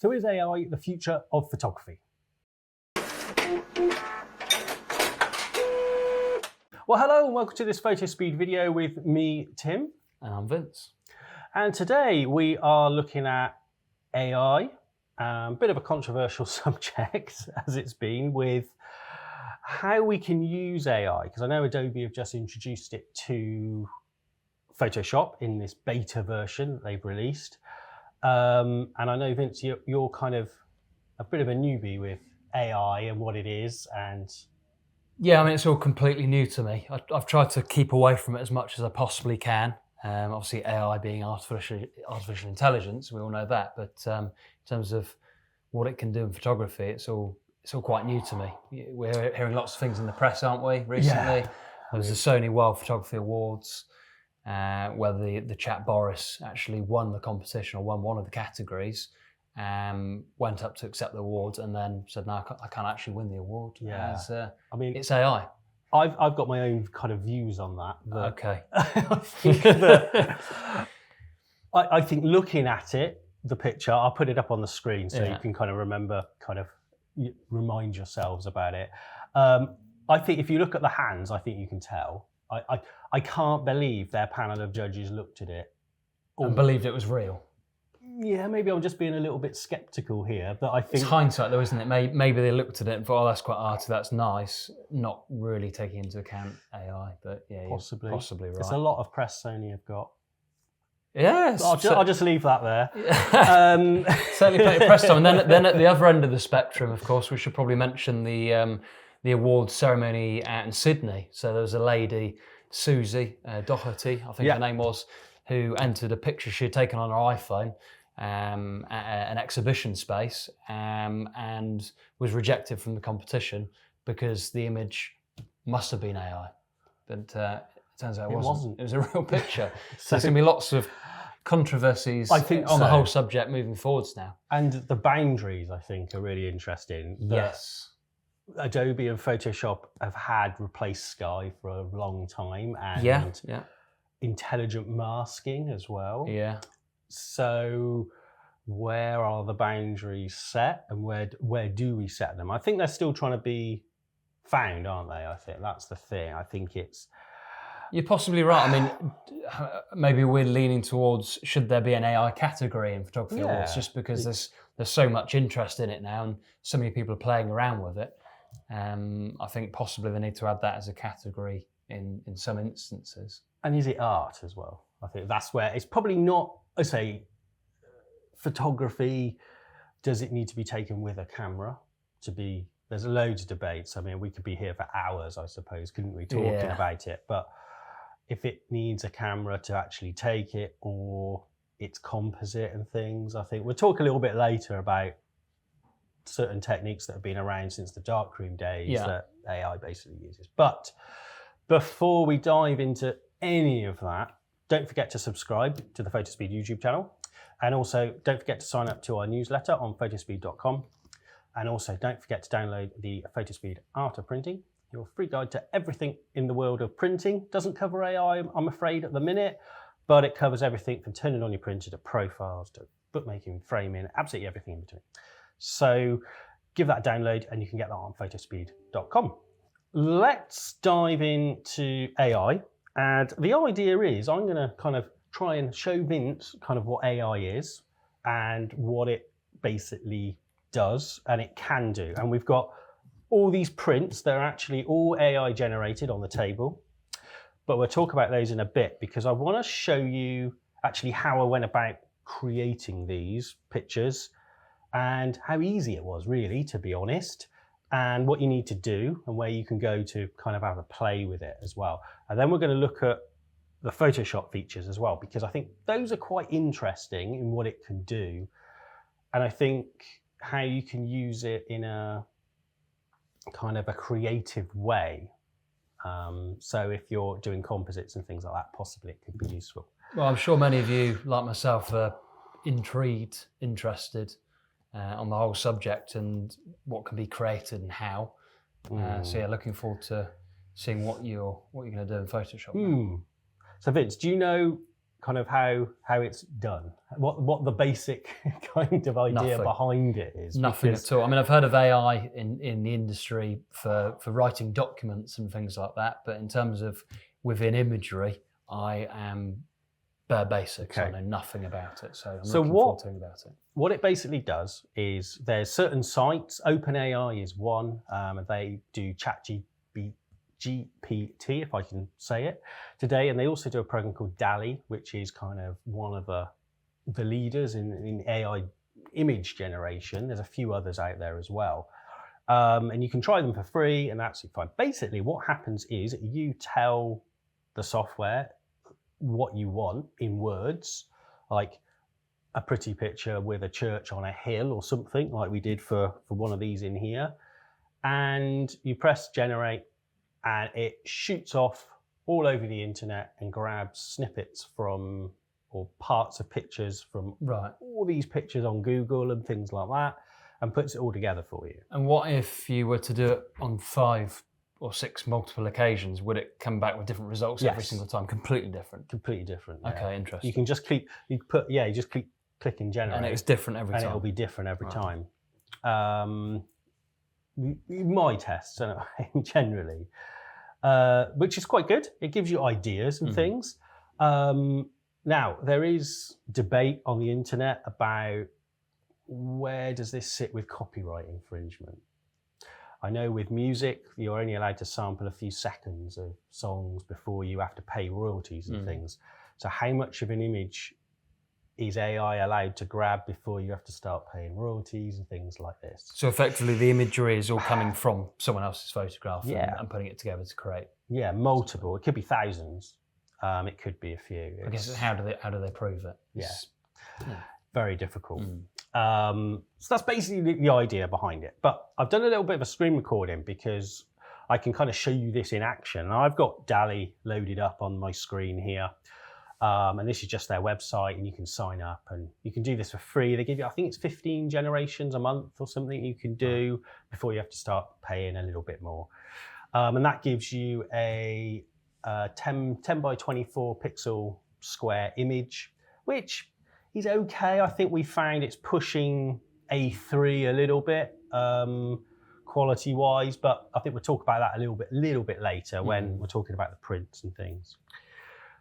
So is AI the future of photography? Well, hello and welcome to this Fotospeed video with me, Tim. And I'm Vince. And today we are looking at AI, a bit of a controversial subject as it's been, with how we can use AI, because I know Adobe have just introduced it to Photoshop in this beta version that they've released. And I know, Vince, you're kind of a bit of a newbie with AI and what it is. And yeah, I mean, it's all completely new to me. I've tried to keep away from it as much as I possibly can. Obviously, AI being artificial intelligence, we all know that. But in terms of what it can do in photography, it's all quite new to me. We're hearing lots of things in the press, aren't we? Recently, there was the Sony World Photography Awards, where the chap Boris actually won the competition or won one of the categories. Went up to accept the award and then said, "No, I can't actually win the award." Yeah, I mean, it's AI. I've got my own kind of views on that. Okay. I think looking at it, the picture, I'll put it up on the screen so you can kind of remind yourselves about it. I think if you look at the hands, I think you can tell. I can't believe their panel of judges looked at it and believed it was real. Yeah, maybe I'm just being a little bit skeptical here, but I think... It's hindsight though, isn't it? Maybe they looked at it and thought, oh, that's quite arty, that's nice, not really taking into account AI, but yeah, possibly right. There's a lot of press Sony have got. Yes. I'll just leave that there. Certainly plenty of press time. And then at the other end of the spectrum, of course, we should probably mention the awards ceremony out in Sydney. So there was a lady, Susie Doherty, I think her name was, who entered a picture she had taken on her iPhone at an exhibition space and was rejected from the competition because the image must have been AI. But it turns out it wasn't. It was a real picture. So there's going to be lots of controversies on the whole subject moving forwards now. And the boundaries, I think, are really interesting. Yes. Adobe and Photoshop have had replaced Sky for a long time, and intelligent masking as well. Yeah. So where are the boundaries set, and where do we set them? I think they're still trying to be found, aren't they? I think that's the thing. I think it's... You're possibly right. I mean, maybe we're leaning towards, should there be an AI category in photography awards, just because there's so much interest in it now and so many people are playing around with it. I think possibly they need to add that as a category in some instances. And is it art as well? I think that's where it's probably not, I say, photography, does it need to be taken with a camera to be, there's loads of debates. I mean, we could be here for hours, I suppose, couldn't we, talking about it. But if it needs a camera to actually take it, or it's composite and things, I think we'll talk a little bit later about certain techniques that have been around since the darkroom days that AI basically uses. But before we dive into any of that, don't forget to subscribe to the Fotospeed YouTube channel. And also don't forget to sign up to our newsletter on photospeed.com. And also don't forget to download the Fotospeed Art of Printing, your free guide to everything in the world of printing. Doesn't cover AI, I'm afraid, at the minute, but it covers everything from turning on your printer to profiles to bookmaking, framing, absolutely everything in between. So give that a download and you can get that on photospeed.com. Let's dive into AI. And the idea is I'm going to kind of try and show Vince kind of what AI is and what it basically does and it can do. And we've got all these prints that are actually all AI generated on the table, but we'll talk about those in a bit because I want to show you actually how I went about creating these pictures and how easy it was, really, to be honest, and what you need to do and where you can go to kind of have a play with it as well. And then we're going to look at the Photoshop features as well, because I think those are quite interesting in what it can do. And I think how you can use it in a kind of a creative way. So if you're doing composites and things like that, possibly it could be useful. Well, I'm sure many of you, like myself, are intrigued, interested on the whole subject and what can be created and how. So yeah, looking forward to seeing what you're going to do in Photoshop. So Vince, do you know kind of how it's done? What the basic kind of idea behind it is? Nothing at all. I mean, I've heard of AI in the industry for writing documents and things like that, but in terms of within imagery, I am bare basics. I know nothing about it, so I'm looking forward to hearing about it. What it basically does is there's certain sites. OpenAI is one, and they do GPT, if I can say it, today, and they also do a program called DALL-E, which is kind of one of the leaders in AI image generation. There's a few others out there as well, and you can try them for free, and that's fine. Basically, what happens is you tell the software what you want in words, like a pretty picture with a church on a hill or something, like we did for one of these in here, and you press generate, and it shoots off all over the internet and grabs snippets from, or parts of pictures from all these pictures on Google and things like that, and puts it all together for you. And what if you were to do it on 5 or 6 multiple occasions? Would it come back with different results every single time? Completely different? Completely different, yeah. Okay, interesting. You can just keep, you just keep clicking generate. And it's different every time? And it'll be different every time. My tests, anyway, generally. Which is quite good. It gives you ideas and things. Now, there is debate on the internet about where does this sit with copyright infringement. I know with music, you're only allowed to sample a few seconds of songs before you have to pay royalties and things. So how much of an image is AI allowed to grab before you have to start paying royalties and things like this? So effectively the imagery is all coming from someone else's photograph and putting it together to create? Yeah, multiple. It could be thousands. It could be a few. I guess how do they prove it? Very difficult. So that's basically the idea behind it. But I've done a little bit of a screen recording because I can kind of show you this in action. And I've got DALL-E loaded up on my screen here. And this is just their website, and you can sign up and you can do this for free. They give you, I think it's 15 generations a month or something you can do before you have to start paying a little bit more. And that gives you a 10 by 24 pixel square image, which is okay. I think we found it's pushing A3 a little bit quality wise, but I think we'll talk about that a little bit later when we're talking about the prints and things.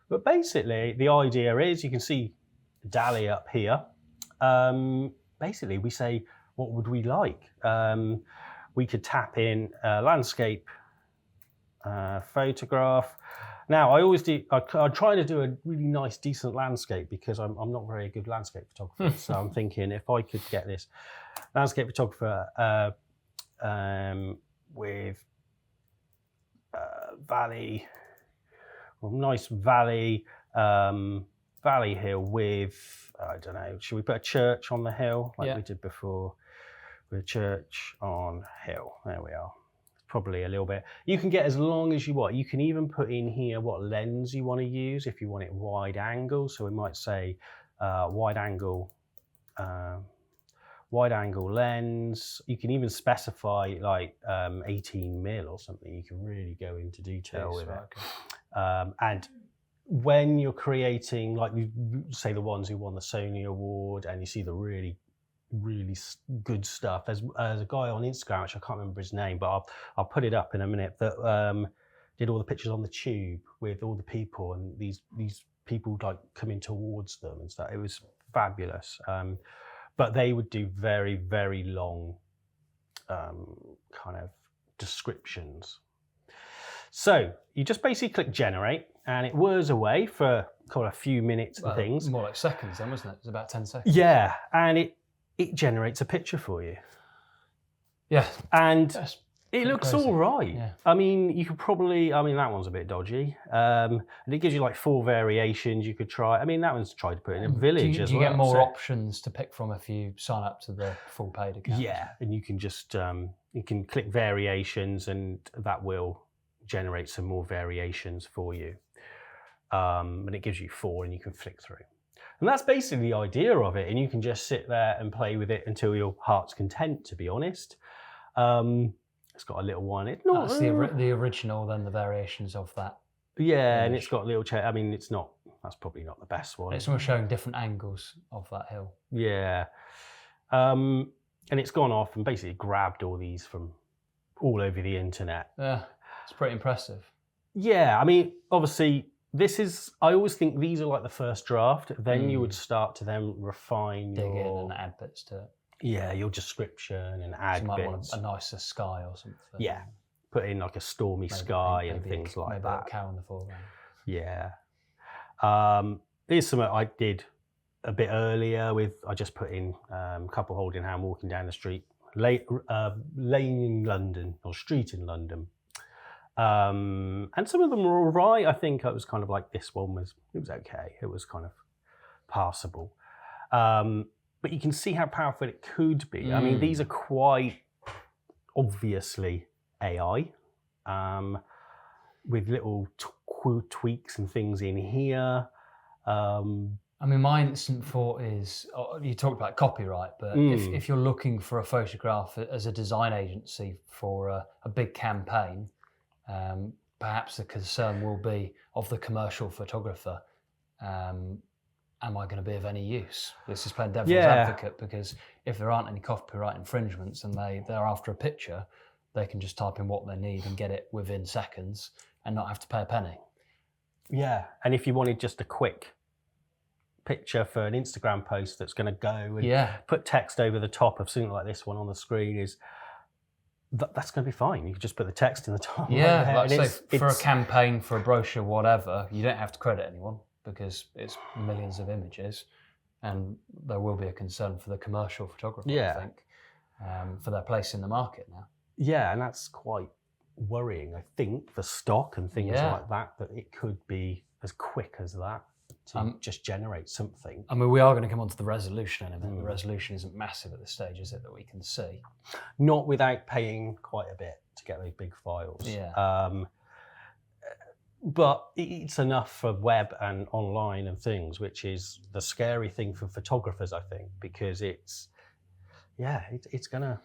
But basically, the idea is, you can see DALL-E up here. Basically, we say, what would we like? We could tap in landscape photograph. Now, I always do, I try to do a really nice, decent landscape because I'm not very good landscape photographer. So I'm thinking if I could get this landscape photographer with valley, nice valley hill with, I don't know, should we put a church on the hill like we did before? With a church on hill. There we are. It's probably a little bit. You can get as long as you want. You can even put in here what lens you want to use if you want it wide angle. So we might say wide angle lens. You can even specify like 18mm or something. You can really go into detail with it. Okay. And when you're creating, like you say the ones who won the Sony Award, and you see the really good stuff. There's a guy on Instagram, which I can't remember his name, but I'll put it up in a minute, that did all the pictures on the tube with all the people, and these people like coming towards them and stuff. It was fabulous. But they would do very, very long kind of descriptions. So you just basically click generate, and it whirs away for kind of a few minutes and things. More like seconds then, wasn't it? It was about 10 seconds. Yeah, and it generates a picture for you. Yeah. And it looks crazy. all right. Yeah. I mean, you could probably, that one's a bit dodgy. And it gives you like 4 variations you could try. I mean, that one's tried to put in a village as well. Do you get more options to pick from if you sign up to the full paid account? Yeah, and you can just, you can click variations, and that will generate some more variations for you. And it gives you 4, and you can flick through. And that's basically the idea of it. And you can just sit there and play with it until your heart's content, to be honest. It's got a little one. It's not the original, then the variations of that. Yeah, and it's got a little it's not that's probably not the best one. It's almost showing different angles of that hill. Yeah. And it's gone off and basically grabbed all these from all over the internet. Yeah, it's pretty impressive. Yeah, I mean, obviously, I always think these are like the first draft. Then you would start to then refine Dig in and add bits to it. Yeah, your description and add So you might bits. want a nicer sky or something. Yeah, put in like a stormy sky and things like maybe that. A cow in the foreground. Yeah. Here's something I did a bit earlier I just put in a couple holding hand walking down the street, lane in London or street in London. And some of them were all right. I think it was kind of like this one was okay. It was kind of passable. But you can see how powerful it could be. I mean, these are quite obviously AI, with little tweaks and things in here. I mean, my instant thought is, you talked about copyright, but if you're looking for a photograph as a design agency for a big campaign, perhaps the concern will be of the commercial photographer. Am I going to be of any use? This is playing devil's advocate, because if there aren't any copyright infringements and they're after a picture, they can just type in what they need and get it within seconds and not have to pay a penny. Yeah, and if you wanted just a quick picture for an Instagram post that's going to go and put text over the top of something like this one on the screen, that's going to be fine. You can just put the text in the top. Yeah, like say for a campaign, for a brochure, whatever, you don't have to credit anyone because it's millions of images, and there will be a concern for the commercial photographer, I think, for their place in the market now. Yeah, and that's quite worrying, I think, for stock and things like that it could be as quick as that to just generate something. I mean, we are going to come on to the resolution in a minute. The resolution isn't massive at this stage, is it, that we can see? Not without paying quite a bit to get those big files. Yeah. But it's enough for web and online and things, which is the scary thing for photographers, I think, because it's going to,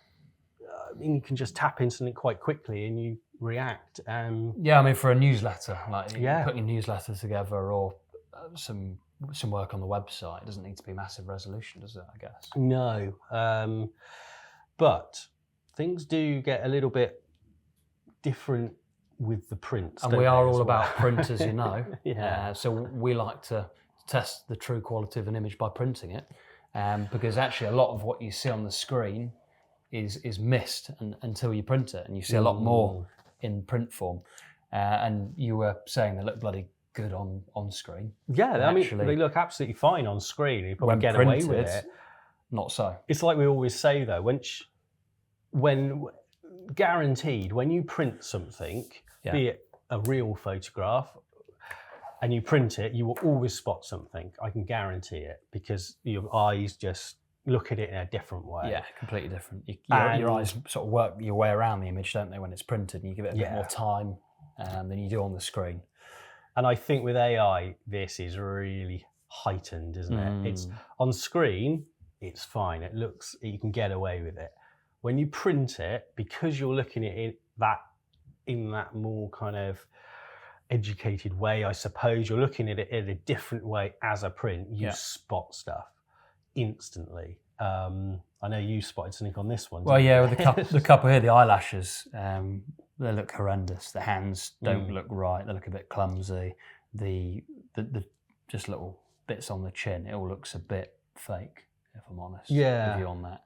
I mean, you can just tap into something quite quickly and you react. Yeah, I mean, for a newsletter, like putting a newsletter together or some work on the website, it doesn't need to be massive resolution, does it, I guess? No. But things do get a little bit different with the prints. And we are all about print, as you know. Yeah. So we like to test the true quality of an image by printing it, because actually a lot of what you see on the screen is missed until you print it, and you see a lot more in print form. And you were saying they look bloody good on screen. Yeah, I mean, they look absolutely fine on screen. You probably get away with it. Not so. It's like we always say, though, when guaranteed, when you print something, be it a real photograph, and you print it, you will always spot something. I can guarantee it, because your eyes just look at it in a different way. Yeah, completely different. Your eyes sort of work your way around the image, don't they, when it's printed, and you give it a bit more time than you do on the screen. And I think with AI, this is really heightened, isn't it? It's on screen, it's fine. It looks, you can get away with it. When you print it, because you're looking at it in that more kind of educated way, I suppose, you're looking at it in a different way as a print. You spot stuff instantly. I know you spotted something on this one. Well, yeah, with the couple here, the eyelashes, they look horrendous. The hands don't look right. They look a bit clumsy. The just little bits on the chin, it all looks a bit fake, if I'm honest. Yeah. With you on that.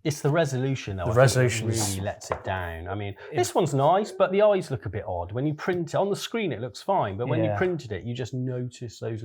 It's the resolution, though. The resolution really lets it down. I mean, this one's nice, but the eyes look a bit odd. When you print it on the screen, it looks fine, but when you printed it, you just notice those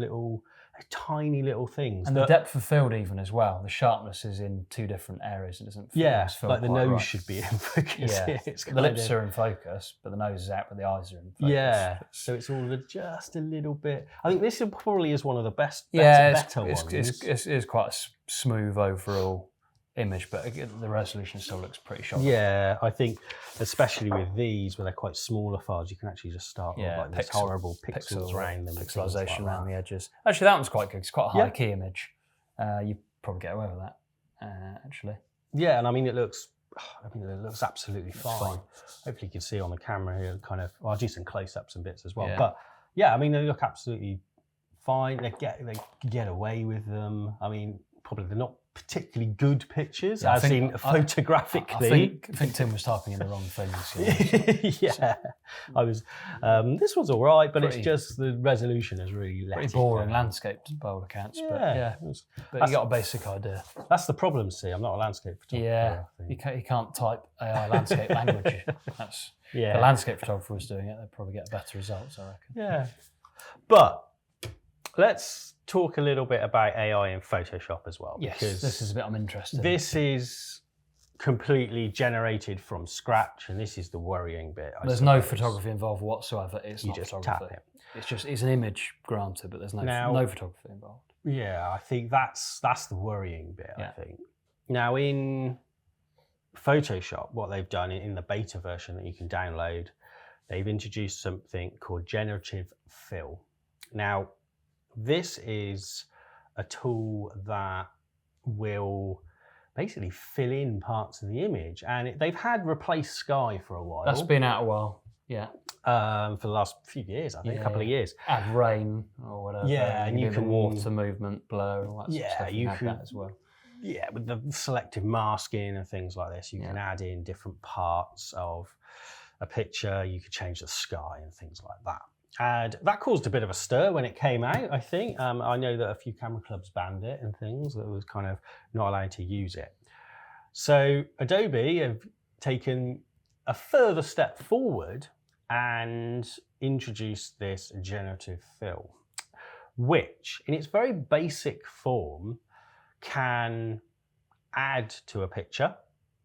tiny little things. And the depth of field, even as well. The sharpness is in two different areas. It doesn't feel like the nose should be in focus. Yeah, the lips are in focus, but the nose is out, but the eyes are in focus. Yeah, so it's all just a little bit. I think this probably is one of the better ones. It's quite a smooth overall image, but again, the resolution still looks pretty sharp. Yeah, I think especially with these, where they're quite smaller files, you can actually just start with like these horrible pixels around them. Pixelization around the edges. Actually, that one's quite good. It's quite a high key image. You probably get away with that, actually. Yeah, and I mean, it looks absolutely fine. Hopefully you can see on the camera here, kind of, I'll do some close-ups and bits as well. But Yeah, I mean, they look absolutely fine. They get away with them. I mean, probably they're not particularly good pictures, as in photographically. I think Tim was typing in the wrong things. Yeah, I was. This one's all right, but Pretty- it's just the resolution is really let Pretty it boring go. landscapes by all accounts, but That's- you got a basic idea. That's the problem. See, I'm not a landscape photographer. Yeah, I you think. can't type AI landscape language. That's Yeah. the landscape photographer was doing it. They'd probably get better results, I reckon. Yeah, but let's talk a little bit about AI in Photoshop as well. Yes, because this is a bit I'm interested in. this is completely generated from scratch, and this is the worrying bit. There's no photography involved whatsoever. It's You not just photography. tap It's an image, granted, but there's no photography involved. Yeah, I think that's the worrying bit. Yeah. I think now in Photoshop, what they've done in the beta version that you can download, they've introduced something called generative fill. Now, this is a tool that will basically fill in parts of the image, and they've had replace sky for a while. That's been out a while. Yeah. For the last few years, I think, a couple of years. Add rain or whatever. Yeah, and you do can the water movement, blur, and all that sort of stuff. you add can that as well. Yeah, with the selective masking and things like this, you can add in different parts of a picture. You could change the sky and things like that. And that caused a bit of a stir when it came out, I think. I know that a few camera clubs banned it and things, that was kind of not allowed to use it. So Adobe have taken a further step forward and introduced this generative fill, which in its very basic form can add to a picture.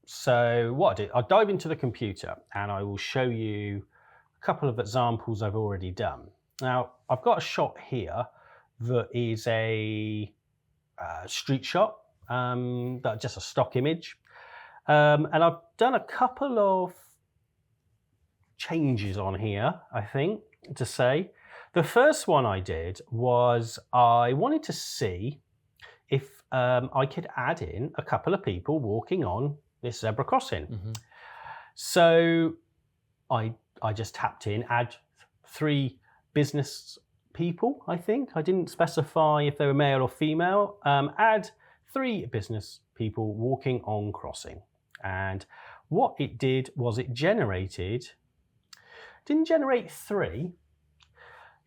So what I did, I'll dive into the computer and I will show you a couple of examples I've already done. Now, I've got a shot here that is a street shot, that's just a stock image. And I've done a couple of changes on here, I think, to say. The first one I did was I wanted to see if I could add in a couple of people walking on this zebra crossing. Mm-hmm. So I just tapped in, add 3 business people, I think. I didn't specify if they were male or female. Add 3 business people walking on crossing. And what it did was it didn't generate 3,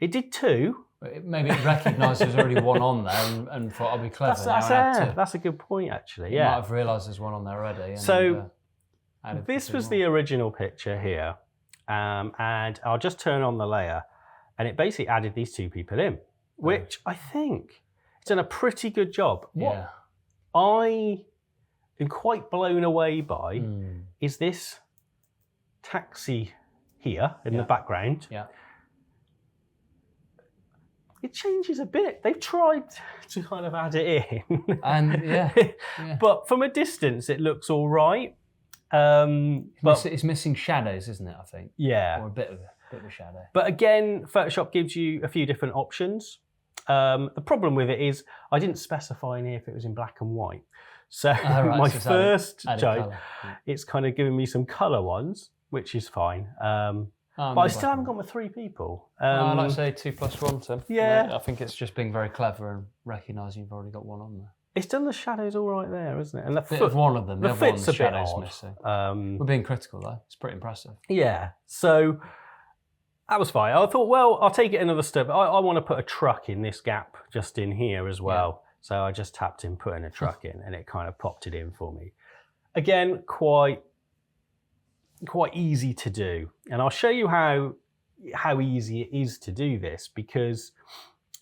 it did 2. Maybe it recognised there's already one on there and thought, I'll be clever. That's a good point, actually. You Yeah. might have realised there's one on there already. So this was the original picture here. And I'll just turn on the layer, and it basically added these 2 people in, which I think it's done a pretty good job. Yeah. What I am quite blown away by is this taxi here in the background. Yeah. It changes a bit. They've tried to kind of add it in. And yeah. But from a distance, it looks all right. But it's missing shadows, isn't it, I think? yeah. Or a bit of a shadow. But again, Photoshop gives you a few different options. The problem with it is I didn't specify in here if it was in black and white. So my first joke, it's kind of giving me some colour ones, which is fine. But I still haven't got my 3 people. I like to say 2 plus 1, Tim. Yeah. I think it's just being very clever and recognising you've already got one on there. It's done the shadows all right there, isn't it? And the Bit of one of them. the other one's fit's a bit shadows odd. missing. We're being critical though. It's pretty impressive. Yeah. So that was fine. I thought, well, I'll take it another step. I want to put a truck in this gap just in here as well. So I just tapped in putting a truck in, and it kind of popped it in for me. Again, quite easy to do. And I'll show you how easy it is to do this, because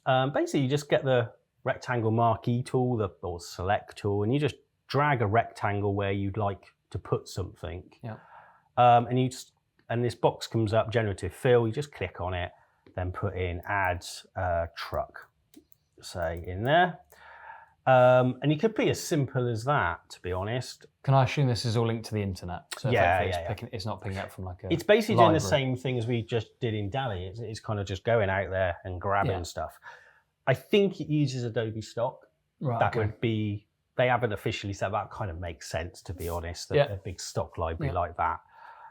basically you just get the rectangle marquee tool or select tool, and you just drag a rectangle where you'd like to put something. Yeah. And this box comes up, generative fill. You just click on it, then put in add truck, say in there. And it could be as simple as that, to be honest. Can I assume this is all linked to the internet? So it's not picking up from like a It's basically library. doing the same thing as we just did in DALL-E. It's kind of just going out there and grabbing stuff. I think it uses Adobe stock. Right, That would be, they haven't officially said that. Kind of makes sense, to be honest, a big stock library like that.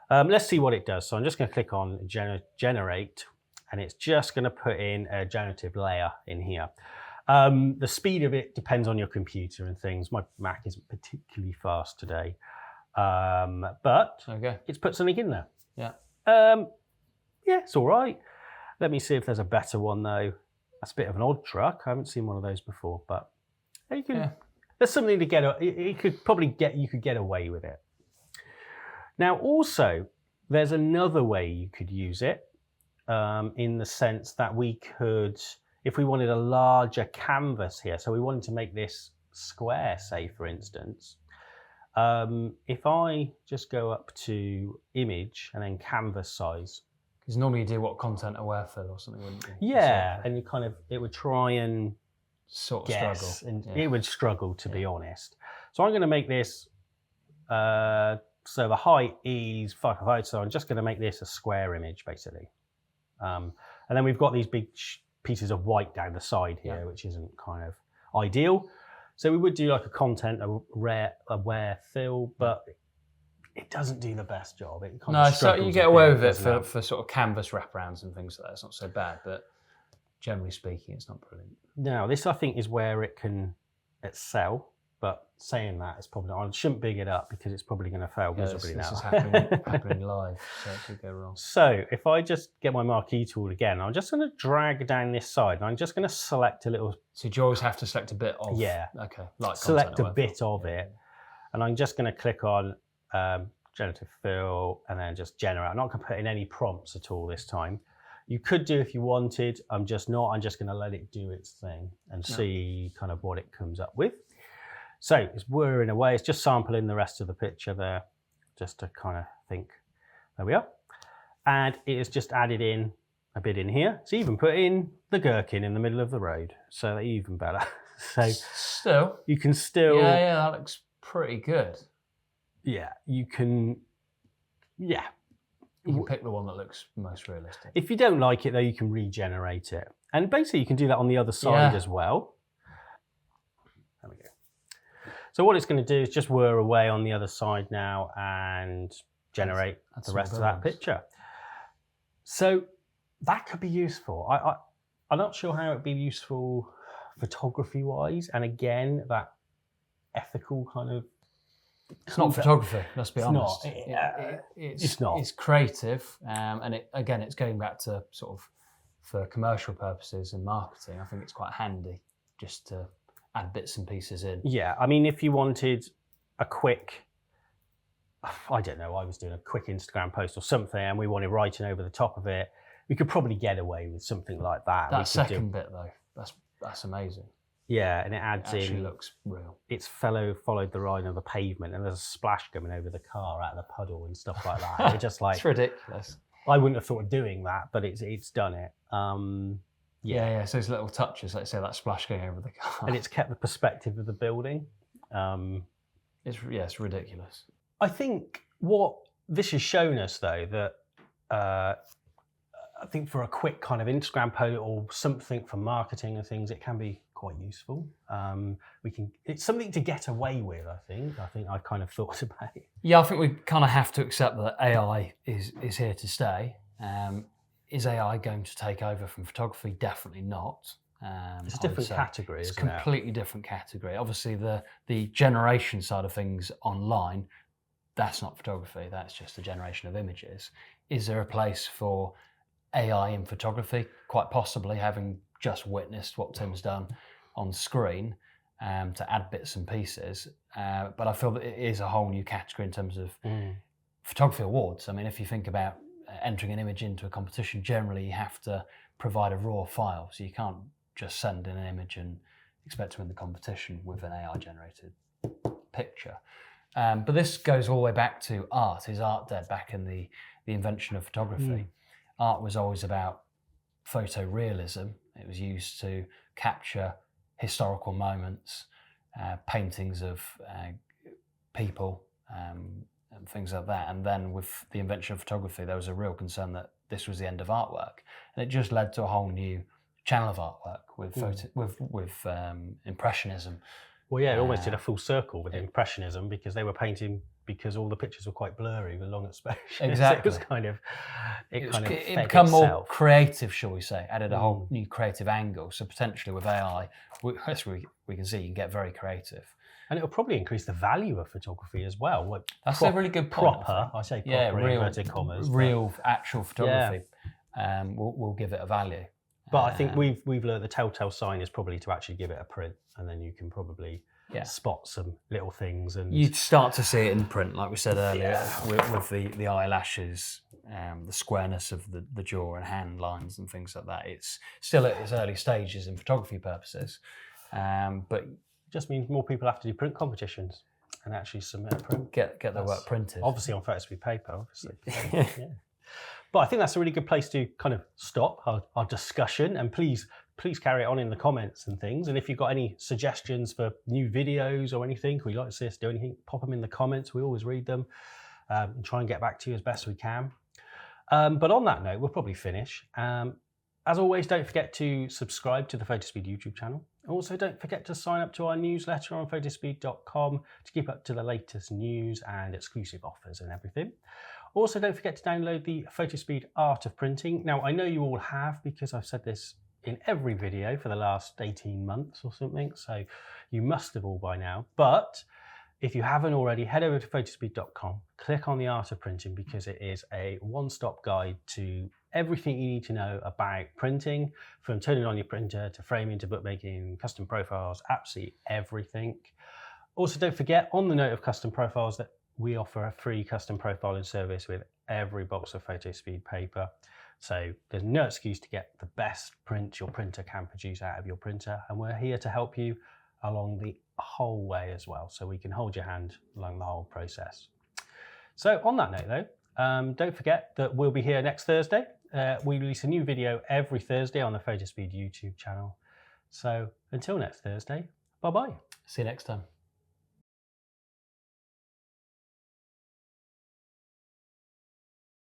Let's see what it does. So I'm just going to click on generate, and it's just going to put in a generative layer in here. The speed of it depends on your computer and things. My Mac isn't particularly fast today, but it's put something in there. Yeah. Yeah, it's all right. Let me see if there's a better one though. That's a bit of an odd truck. I haven't seen one of those before, but you can. There's something to get. You could get away with it. Now, also, there's another way you could use it, in the sense that we could, if we wanted a larger canvas here, so we wanted to make this square, say for instance, if I just go up to image and then canvas size. Because normally you do what, content aware fill or something, wouldn't you? Yeah, and it would try and sort of guess, struggle. and it would struggle, to be honest. So I'm going to make this, so the height is 5 so I'm just going to make this a square image, basically. And then we've got these big pieces of white down the side here, which isn't kind of ideal. So we would do like a content aware fill, but it doesn't do the best job. It kind of so you get away with it for sort of canvas wraparounds and things like that. It's not so bad, but generally speaking, it's not brilliant. Now, this I think is where it can excel, but saying that, it's probably I shouldn't big it up because it's probably going to fail miserably now. This is happening live, so it could go wrong. So if I just get my marquee tool again, I'm just going to drag down this side, and I'm just going to select a little. So do you always have to select a bit of? Yeah. Okay. Like select a bit of it, and I'm just going to click on generative fill, and then just generate. I'm not going to put in any prompts at all this time. You could do if you wanted. I'm just not. I'm just going to let it do its thing and see kind of what it comes up with. So it's whirring away. It's just sampling the rest of the picture there, just to kind of think. There we are. And it has just added in a bit in here. It's even put in the gherkin in the middle of the road. So even better. So you can still. Yeah, that looks pretty good. Yeah, you can. Yeah. You can pick the one that looks most realistic. If you don't like it though, you can regenerate it. And basically you can do that on the other side as well. There we go. So what it's going to do is just whir away on the other side now and generate the rest of that picture. So that could be useful. I'm not sure how it'd be useful photography-wise. And again, that ethical kind of... It's not photography, let's be honest. It's not. It's creative. And it's going back to sort of, for commercial purposes and marketing, I think it's quite handy just to add bits and pieces in. Yeah, I mean, if you wanted a quick, I don't know, I was doing a quick Instagram post or something and we wanted writing over the top of it, we could probably get away with something like that. That second bit though, that's amazing. Yeah, and it adds in. It actually looks real. It's followed the line of the pavement and there's a splash coming over the car out of the puddle and stuff like that. It's just like... It's ridiculous. I wouldn't have thought of doing that, but it's done it. Yeah. So it's little touches, like say that splash going over the car, and it's kept the perspective of the building. It's ridiculous. I think what this has shown us, though, that I think for a quick kind of Instagram post or something for marketing and things, it can be quite useful. It's something to get away with. I think I've kind of thought about it. Yeah, I think we kind of have to accept that AI is here to stay. Is AI going to take over from photography? Definitely not. It's a different category, isn't it? It's a completely different category. Obviously, the generation side of things online, that's not photography. That's just the generation of images. Is there a place for AI in photography? Quite possibly, having just witnessed what Tim's done on screen to add bits and pieces. But I feel that it is a whole new category in terms of photography awards. I mean, if you think about entering an image into a competition, generally you have to provide a raw file. So you can't just send in an image and expect to win the competition with an AI generated picture. But this goes all the way back to art. Is art dead? Back in the invention of photography. Art was always about photorealism. It was used to capture historical moments, paintings of people, and things like that. And then with the invention of photography, there was a real concern that this was the end of artwork. And it just led to a whole new channel of artwork with impressionism Well, yeah, it almost did a full circle with Impressionism because they were painting because all the pictures were quite blurry with long exposure. Exactly. So it was kind of it became itself. more creative, shall we say? Added a whole new creative angle. So potentially with AI, we can see you can get very creative. And it will probably increase the value of photography as well. That's a really good point. Proper, I say proper in inverted commas. Real, actual photography will give it a value. But I think we've learned the telltale sign is probably to actually give it a print, and then you can probably spot some little things. And you'd start to see it in print, like we said earlier, with the eyelashes, the squareness of the jaw and hand lines and things like that. It's still at its early stages in photography purposes, but it just means more people have to do print competitions and actually submit a print. Get their work printed. Obviously on Fotospeed paper, obviously. Yeah. But I think that's a really good place to kind of stop our discussion, and please carry it on in the comments and things. And if you've got any suggestions for new videos or anything, or you'd like to see us do anything, pop them in the comments. We always read them and try and get back to you as best we can. But on that note, we'll probably finish. As always, don't forget to subscribe to the Fotospeed YouTube channel. Also, don't forget to sign up to our newsletter on photospeed.com to keep up to the latest news and exclusive offers and everything. Also, don't forget to download the Fotospeed Art of Printing. Now, I know you all have because I've said this in every video for the last 18 months or something, so you must have all by now. But if you haven't already, head over to photospeed.com, click on the Art of Printing because it is a one-stop guide to everything you need to know about printing, from turning on your printer to framing to bookmaking, custom profiles, absolutely everything. Also, don't forget, on the note of custom profiles, that we offer a free custom profiling service with every box of Fotospeed paper. So there's no excuse to get the best print your printer can produce out of your printer. And we're here to help you along the whole way as well. So we can hold your hand along the whole process. So on that note though, don't forget that we'll be here next Thursday. We release a new video every Thursday on the Fotospeed YouTube channel. So until next Thursday, bye-bye. See you next time.